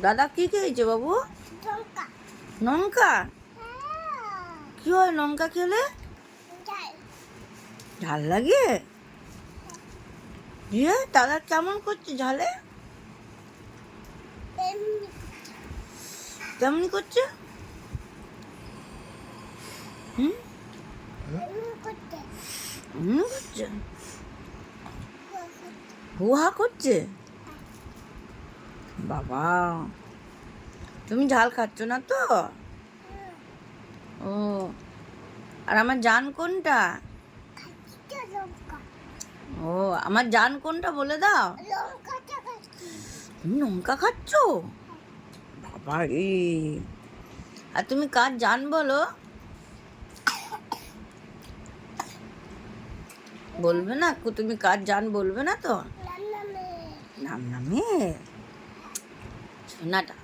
দাদা কি খেয়েছে বাবু? লঙ্কা? কি হয় লঙ্কা খেলে? ঝাল লাগে? দিয়ে দাদা কেমন করছে ঝালে? কেমনি করছে? হুম করছে, হুহা করছে। বাবা, তুমি ঝাল খাচ্ছ না তো? ও, আর আমার জান কোনটা? ও, আমার জান কোনটা বলে দাও। তুমি লঙ্কা খাচ্ছ? বাবা রে, আর তুমি কার জান বলো? বলবে না? তুমি কার জান বলবে না তো? নাম নামে শোনাটা